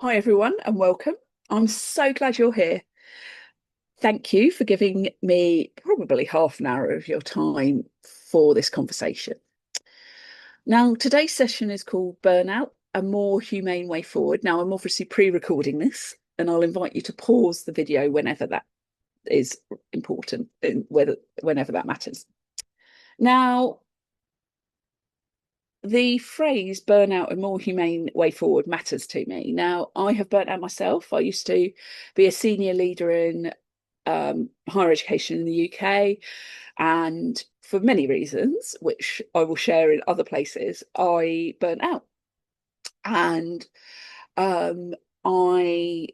Hi, everyone, and welcome. I'm so glad you're here. Thank you for giving me probably half an hour of your time for this conversation. Now, today's session is called Burnout, a more humane way forward. Now, I'm obviously pre-recording this, and I'll invite you to pause the video whenever that is important, whenever that matters. Now, the phrase burnout, a more humane way forward matters to me. Now, I have burnt out myself. I used to be a senior leader in higher education in the UK, and for many reasons, which I will share in other places, I burnt out. And I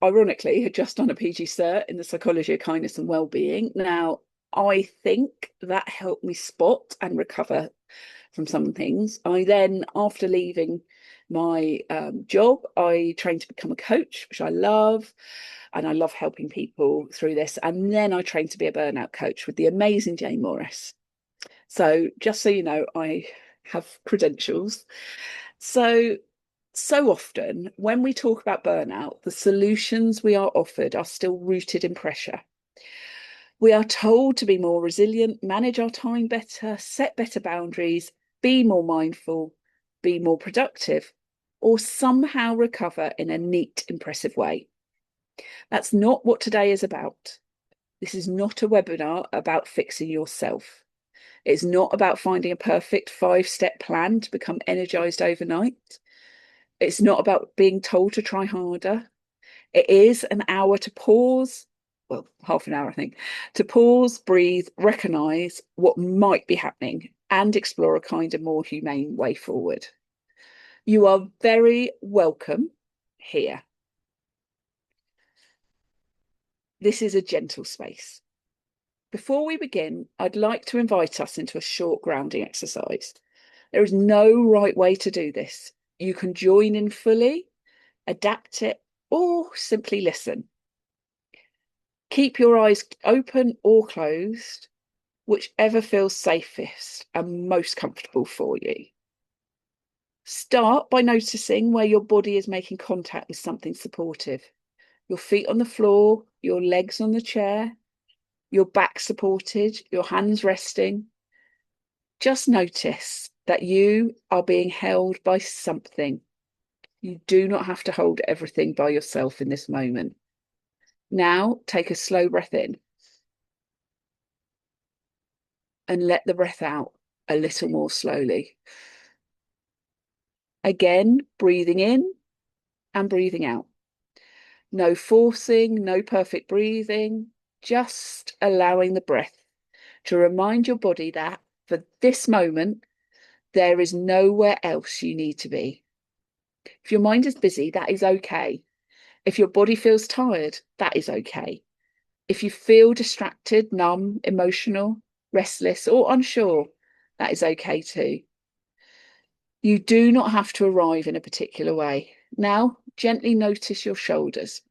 ironically had just done a PG cert in the psychology of kindness and well-being. Now, I think that helped me spot and recover from some things. I then, after leaving my job, I trained to become a coach, which I love. And I love helping people through this. And then I trained to be a burnout coach with the amazing Jane Morris. So just so you know, I have credentials. So often when we talk about burnout, the solutions we are offered are still rooted in pressure. We are told to be more resilient, manage our time better, set better boundaries, be more mindful, be more productive, or somehow recover in a neat, impressive way. That's not what today is about. This is not a webinar about fixing yourself. It's not about finding a perfect 5-step plan to become energized overnight. It's not about being told to try harder. It is an hour to pause, well, half an hour, I think, to pause, breathe, recognize what might be happening and explore a kinder, more humane way forward. You are very welcome here. This is a gentle space. Before we begin, I'd like to invite us into a short grounding exercise. There is no right way to do this. You can join in fully, adapt it, or simply listen. Keep your eyes open or closed, whichever feels safest and most comfortable for you. Start by noticing where your body is making contact with something supportive. Your feet on the floor, your legs on the chair, your back supported, your hands resting. Just notice that you are being held by something. You do not have to hold everything by yourself in this moment. Now, take a slow breath in and let the breath out a little more slowly. Again, breathing in and breathing out. No forcing, no perfect breathing, just allowing the breath to remind your body that for this moment, there is nowhere else you need to be. If your mind is busy, that is okay. If your body feels tired, that is okay. If you feel distracted, numb, emotional, restless, or unsure, that is okay too. You do not have to arrive in a particular way. Now, gently notice your shoulders.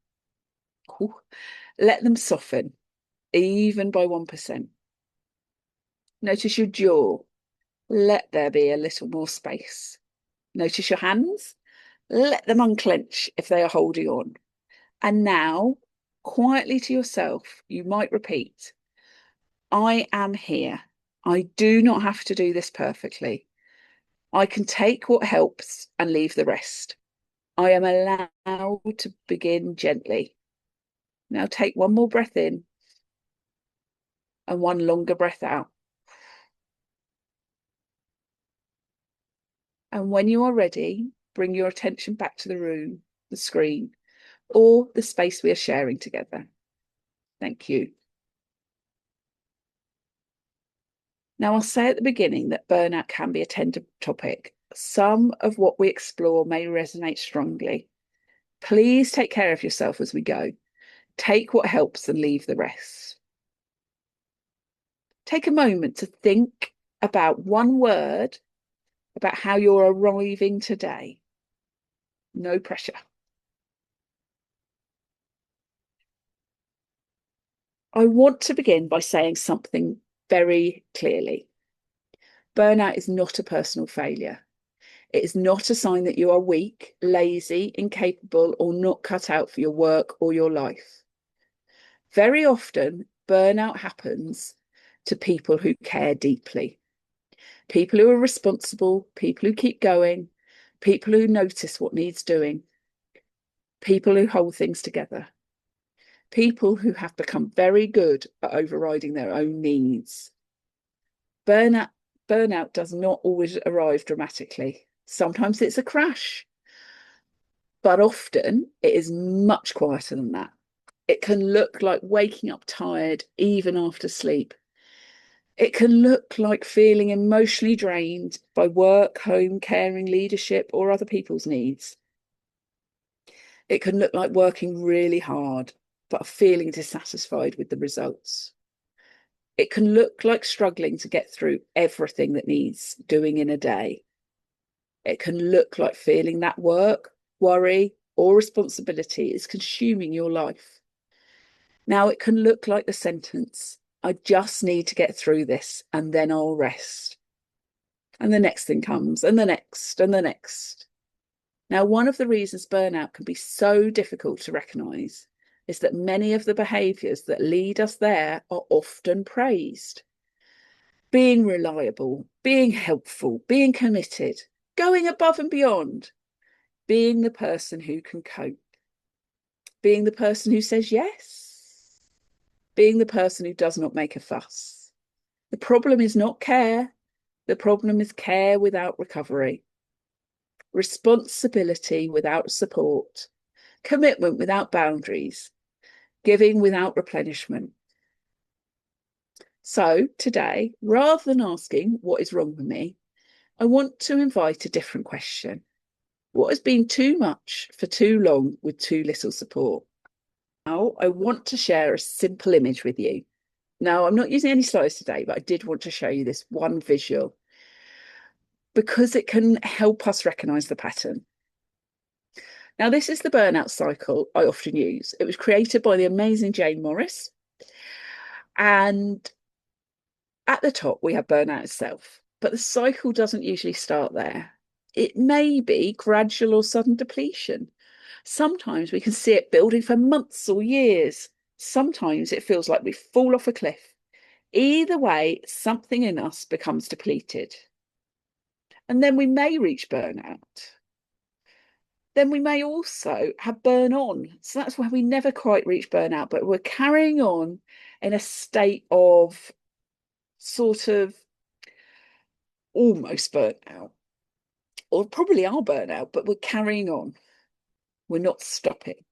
Ooh, let them soften, even by 1%. Notice your jaw. Let there be a little more space. Notice your hands. Let them unclench if they are holding on. And now, quietly to yourself, you might repeat, I am here. I do not have to do this perfectly. I can take what helps and leave the rest. I am allowed to begin gently. Now take one more breath in and one longer breath out. And when you are ready, bring your attention back to the room, the screen, or the space we are sharing together. Thank you. Now, I'll say at the beginning that burnout can be a tender topic. Some of what we explore may resonate strongly. Please take care of yourself as we go. Take what helps and leave the rest. Take a moment to think about one word about how you're arriving today. No pressure. I want to begin by saying something very clearly. Burnout is not a personal failure. It is not a sign that you are weak, lazy, incapable, or not cut out for your work or your life. Very often, burnout happens to people who care deeply, people who are responsible, people who keep going, people who notice what needs doing, people who hold things together, people who have become very good at overriding their own needs. Burnout does not always arrive dramatically. Sometimes it's a crash, but often it is much quieter than that. It can look like waking up tired even after sleep. It can look like feeling emotionally drained by work, home, caring, leadership, or other people's needs. It can look like working really hard, but feeling dissatisfied with the results. It can look like struggling to get through everything that needs doing in a day. It can look like feeling that work, worry, or responsibility is consuming your life. Now, it can look like the sentence, I just need to get through this and then I'll rest. And the next thing comes, and the next, and the next. Now, one of the reasons burnout can be so difficult to recognise is that many of the behaviours that lead us there are often praised. Being reliable, being helpful, being committed, going above and beyond, being the person who can cope, being the person who says yes, being the person who does not make a fuss. The problem is not care. The problem is care without recovery, responsibility without support, commitment without boundaries, giving without replenishment. So today, rather than asking what is wrong with me, I want to invite a different question. What has been too much for too long with too little support? Now, I want to share a simple image with you. Now, I'm not using any slides today, but I did want to show you this one visual because it can help us recognise the pattern. Now, this is the burnout cycle I often use. It was created by the amazing Jane Morris. And at the top, we have burnout itself, but the cycle doesn't usually start there. It may be gradual or sudden depletion. Sometimes we can see it building for months or years. Sometimes it feels like we fall off a cliff. Either way, something in us becomes depleted. And then we may reach burnout. Then we may also have burn on. So that's where we never quite reach burnout, but we're carrying on in a state of sort of almost burnout, or probably are burnout, but we're carrying on. We're not stopping.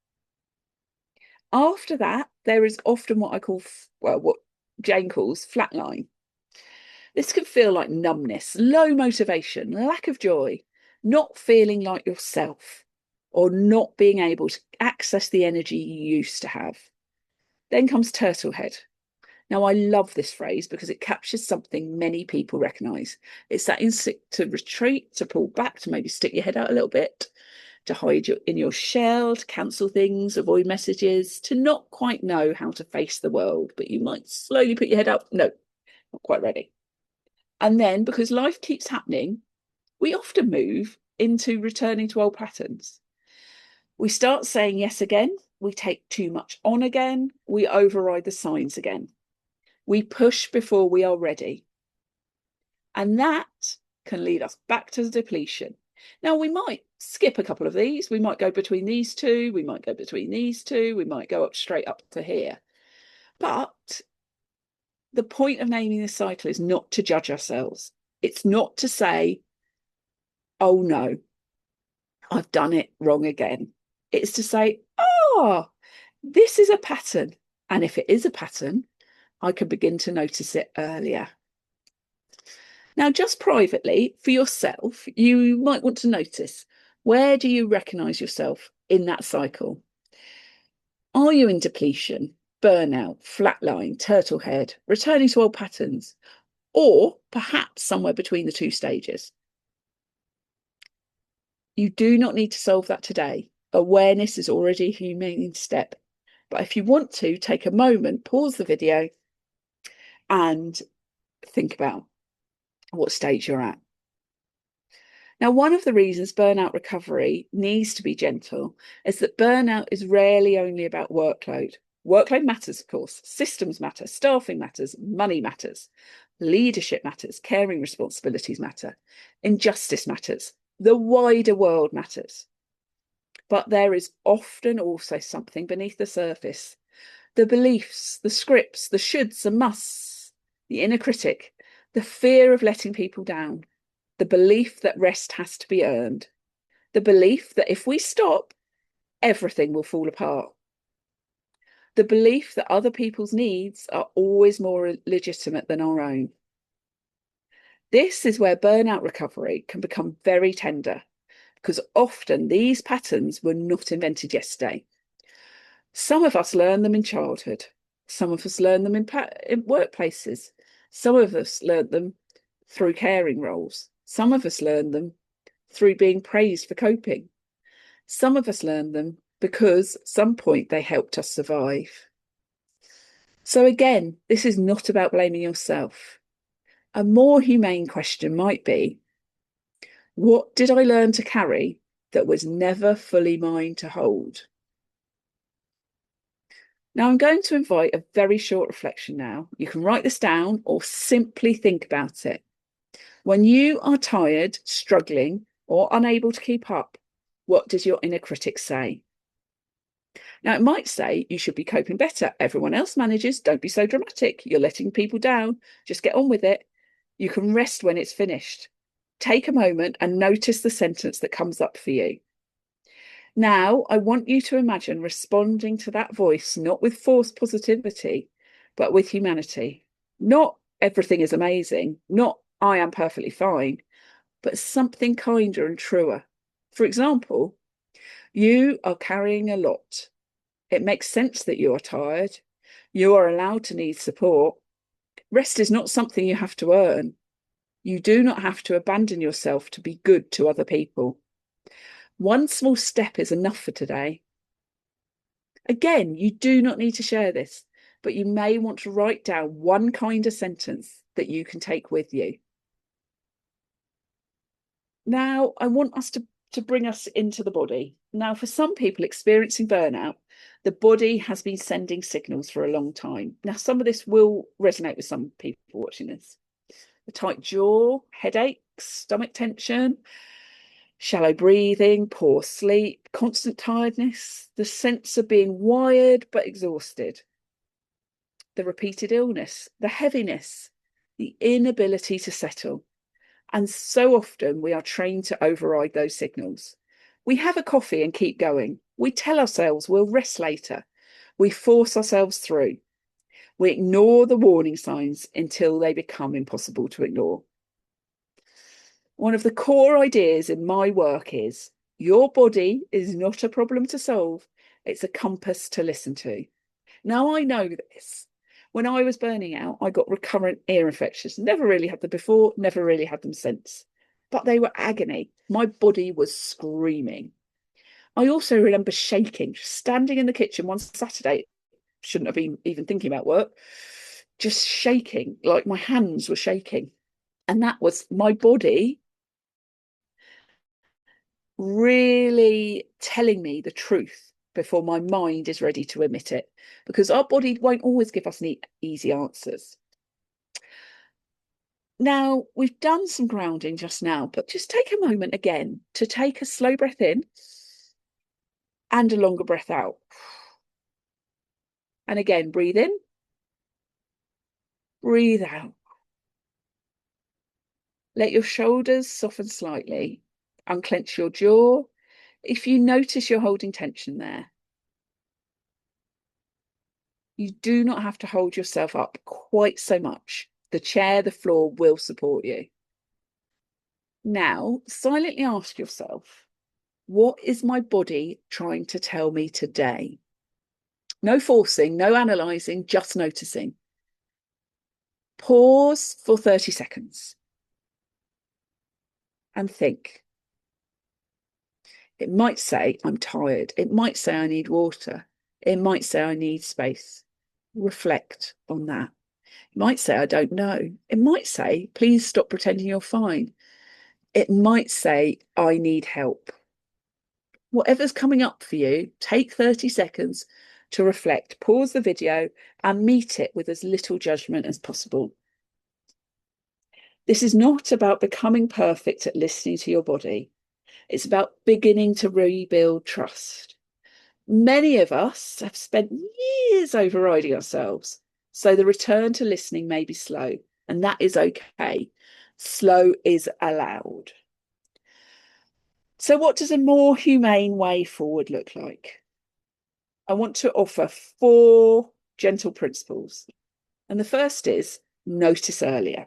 After that, there is often what I call, well, what Jane calls flatline. This can feel like numbness, low motivation, lack of joy, not feeling like yourself, or not being able to access the energy you used to have. Then comes turtlehead. Now, I love this phrase because it captures something many people recognise. It's that instinct to retreat, to pull back, to maybe stick your head out a little bit, to hide in your shell, to cancel things, avoid messages, to not quite know how to face the world, but you might slowly put your head up. No, not quite ready. And then, because life keeps happening, we often move into returning to old patterns. We start saying yes again. We take too much on again. We override the signs again. We push before we are ready. And that can lead us back to the depletion. Now, we might skip a couple of these. We might go between these two. We might go between these two. We might go up straight up to here. But the point of naming this cycle is not to judge ourselves. It's not to say, oh no, I've done it wrong again. It's to say, oh, this is a pattern. And if it is a pattern, I can begin to notice it earlier. Now, just privately for yourself, you might want to notice, where do you recognise yourself in that cycle? Are you in depletion, burnout, flatline, turtlehead, returning to old patterns, or perhaps somewhere between the two stages? You do not need to solve that today. Awareness is already a humane step. But if you want to, take a moment, pause the video and think about what stage you're at. Now, one of the reasons burnout recovery needs to be gentle is that burnout is rarely only about workload. Workload matters, of course. Systems matter, staffing matters, money matters, leadership matters, caring responsibilities matter, injustice matters, the wider world matters. But there is often also something beneath the surface. The beliefs, the scripts, the shoulds and musts, the inner critic, the fear of letting people down, the belief that rest has to be earned, the belief that if we stop, everything will fall apart, the belief that other people's needs are always more legitimate than our own. This is where burnout recovery can become very tender, because often these patterns were not invented yesterday. Some of us learn them in childhood. Some of us learn them in workplaces. Some of us learn them through caring roles. Some of us learn them through being praised for coping. Some of us learn them because at some point they helped us survive. So again, this is not about blaming yourself. A more humane question might be, what did I learn to carry that was never fully mine to hold? Now I'm going to invite a very short reflection now. You can write this down or simply think about it. When you are tired, struggling, or unable to keep up, what does your inner critic say? Now, it might say you should be coping better. Everyone else manages. Don't be so dramatic. You're letting people down. Just get on with it. You can rest when it's finished. Take a moment and notice the sentence that comes up for you. Now, I want you to imagine responding to that voice, not with forced positivity, but with humanity. Not everything is amazing, not I am perfectly fine, but something kinder and truer. For example, you are carrying a lot. It makes sense that you are tired. You are allowed to need support. Rest is not something you have to earn. You do not have to abandon yourself to be good to other people. One small step is enough for today. Again, you do not need to share this, but you may want to write down one kinder sentence that you can take with you. Now, I want us to bring us into the body. Now, for some people experiencing burnout, the body has been sending signals for a long time. Now, some of this will resonate with some people watching this. The tight jaw, headaches, stomach tension, shallow breathing, poor sleep, constant tiredness, the sense of being wired but exhausted, the repeated illness, the heaviness, the inability to settle. And so often we are trained to override those signals. We have a coffee and keep going. We tell ourselves we'll rest later. We force ourselves through. We ignore the warning signs until they become impossible to ignore. One of the core ideas in my work is your body is not a problem to solve. It's a compass to listen to. Now, I know this. When I was burning out, I got recurrent ear infections. Never really had them before, never really had them since. But they were agony. My body was screaming. I also remember shaking, standing in the kitchen one Saturday, shouldn't have been even thinking about work, just shaking, like my hands were shaking. And that was my body really telling me the truth before my mind is ready to admit it, because our body won't always give us neat, easy answers. Now, we've done some grounding just now, but just take a moment again to take a slow breath in and a longer breath out. And again, breathe in, breathe out. Let your shoulders soften slightly, unclench your jaw if you notice you're holding tension there. You do not have to hold yourself up quite so much. The chair, the floor will support you. Now, silently ask yourself, what is my body trying to tell me today? No forcing, no analysing, just noticing. Pause for 30 seconds and think. It might say, I'm tired. It might say, I need water. It might say, I need space. Reflect on that. It might say, I don't know. It might say, please stop pretending you're fine. It might say, I need help. Whatever's coming up for you, take 30 seconds to reflect, pause the video, and meet it with as little judgment as possible. This is not about becoming perfect at listening to your body. It's about beginning to rebuild trust. Many of us have spent years overriding ourselves, so the return to listening may be slow, and that is okay. Slow is allowed. So, what does a more humane way forward look like? I want to offer 4 gentle principles. And the first is notice earlier.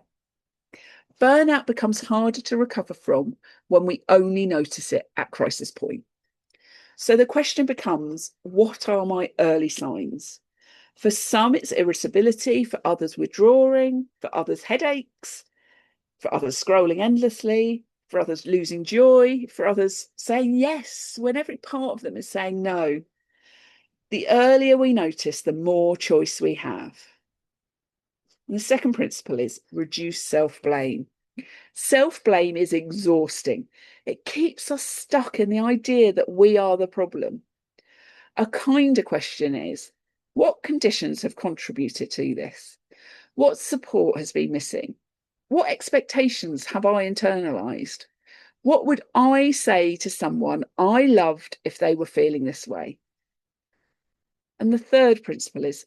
Burnout becomes harder to recover from when we only notice it at crisis point. So the question becomes, what are my early signs? For some, it's irritability, for others, withdrawing, for others, headaches, for others, scrolling endlessly, for others, losing joy, for others, saying yes when every part of them is saying no. The earlier we notice, the more choice we have. And the second principle is reduce self-blame. Self-blame is exhausting. It keeps us stuck in the idea that we are the problem. A kinder question is, what conditions have contributed to this? What support has been missing? What expectations have I internalized? What would I say to someone I loved if they were feeling this way? And the third principle is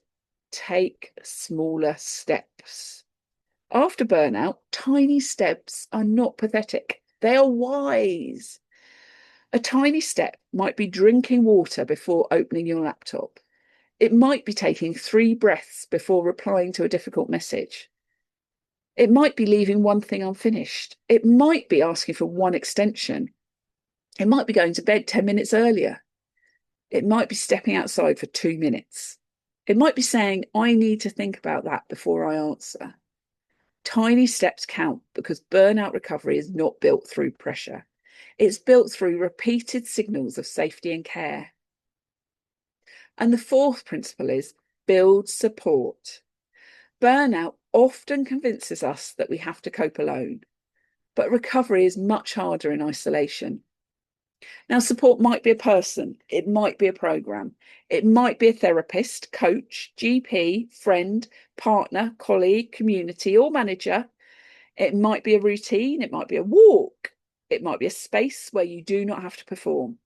take smaller steps. After burnout, tiny steps are not pathetic. They are wise. A tiny step might be drinking water before opening your laptop. It might be taking 3 breaths before replying to a difficult message. It might be leaving one thing unfinished. It might be asking for one extension. It might be going to bed 10 minutes earlier. It might be stepping outside for 2 minutes. It might be saying, I need to think about that before I answer. Tiny steps count because burnout recovery is not built through pressure. It's built through repeated signals of safety and care. And the fourth principle is build support. Burnout often convinces us that we have to cope alone, but recovery is much harder in isolation. Now, support might be a person, it might be a program, it might be a therapist, coach, GP, friend, partner, colleague, community, or manager. It might be a routine, it might be a walk, it might be a space where you do not have to perform.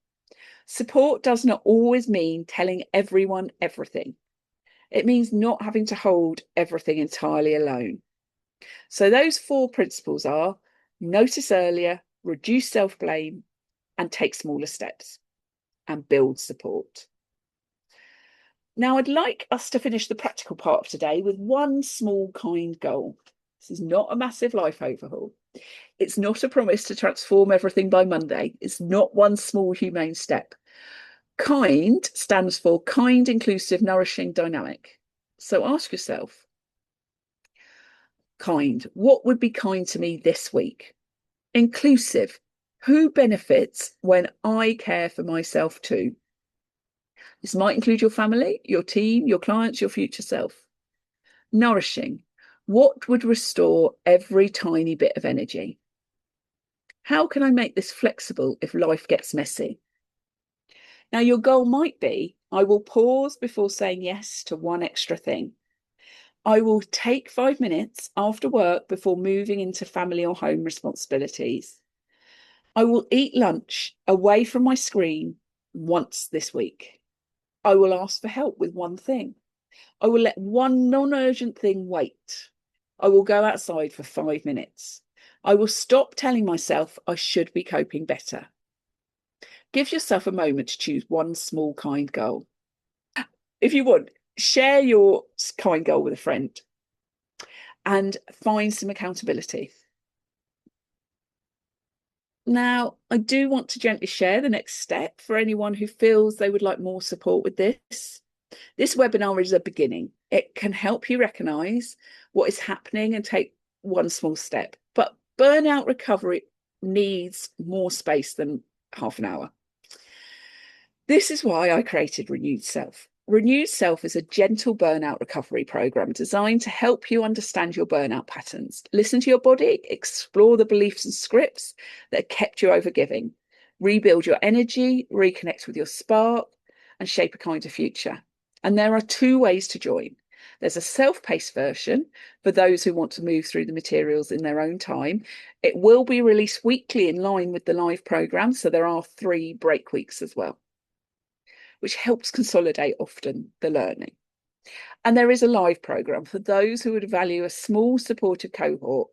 Support does not always mean telling everyone everything. It means not having to hold everything entirely alone. So those 4 principles are notice earlier, reduce self-blame, and take smaller steps, and build support. Now, I'd like us to finish the practical part of today with one small, kind goal. This is not a massive life overhaul. It's not a promise to transform everything by Monday. It's not one small, humane step. KIND stands for kind, inclusive, nourishing, dynamic. So ask yourself, kind, what would be kind to me this week? Inclusive, who benefits when I care for myself too? This might include your family, your team, your clients, your future self. Nourishing, what would restore every tiny bit of energy? How can I make this flexible if life gets messy? Now, your goal might be, I will pause before saying yes to one extra thing. I will take 5 minutes after work before moving into family or home responsibilities. I will eat lunch away from my screen once this week. I will ask for help with one thing. I will let one non-urgent thing wait. I will go outside for 5 minutes. I will stop telling myself I should be coping better. Give yourself a moment to choose one small, kind goal. If you want, share your kind goal with a friend and find some accountability. Now, I do want to gently share the next step for anyone who feels they would like more support with this. This webinar is a beginning. It can help you recognise what is happening and take one small step. But burnout recovery needs more space than half an hour. This is why I created Renewed Self. Renewed Self is a gentle burnout recovery program designed to help you understand your burnout patterns, listen to your body, explore the beliefs and scripts that have kept you overgiving, rebuild your energy, reconnect with your spark, and shape a kinder future. And there are 2 ways to join. There's a self-paced version for those who want to move through the materials in their own time. It will be released weekly in line with the live program, so there are 3 break weeks as well, which helps consolidate often the learning. And there is a live program for those who would value a small supportive cohort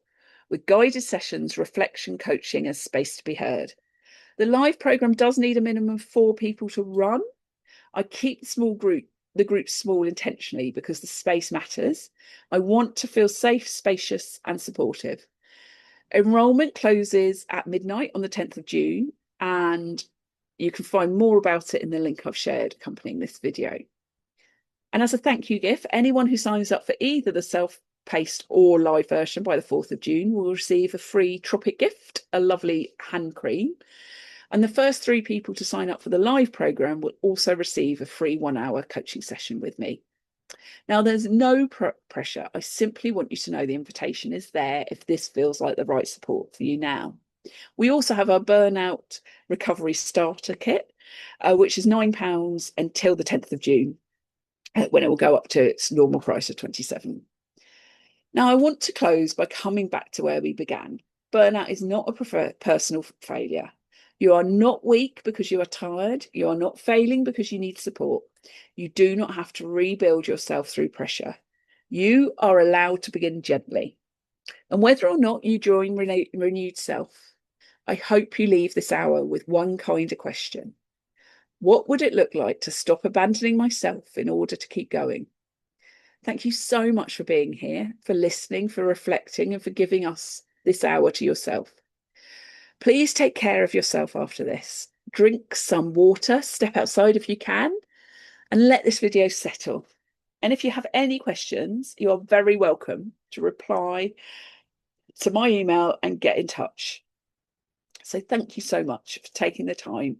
with guided sessions, reflection, coaching, and space to be heard. The live program does need a minimum of 4 people to run. I keep the group small intentionally because the space matters. I want to feel safe, spacious, and supportive. Enrollment closes at midnight on the 10th of June, and you can find more about it in the link I've shared accompanying this video. And as a thank you gift, anyone who signs up for either the self-paced or live version by the 4th of June will receive a free Tropic gift, a lovely hand cream. And the first 3 people to sign up for the live program will also receive a free 1-hour coaching session with me. Now, there's no pressure. I simply want you to know the invitation is there if this feels like the right support for you now. We also have our Burnout Recovery Starter Kit, which is £9 until the 10th of June, when it will go up to its normal price of £27. Now, I want to close by coming back to where we began. Burnout is not a personal failure. You are not weak because you are tired. You are not failing because you need support. You do not have to rebuild yourself through pressure. You are allowed to begin gently. And whether or not you join Renewed Self, I hope you leave this hour with one kinder question. What would it look like to stop abandoning myself in order to keep going? Thank you so much for being here, for listening, for reflecting, and for giving us this hour to yourself. Please take care of yourself after this. Drink some water, step outside if you can, and let this video settle. And if you have any questions, you are very welcome to reply to my email and get in touch. So thank you so much for taking the time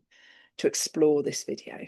to explore this video.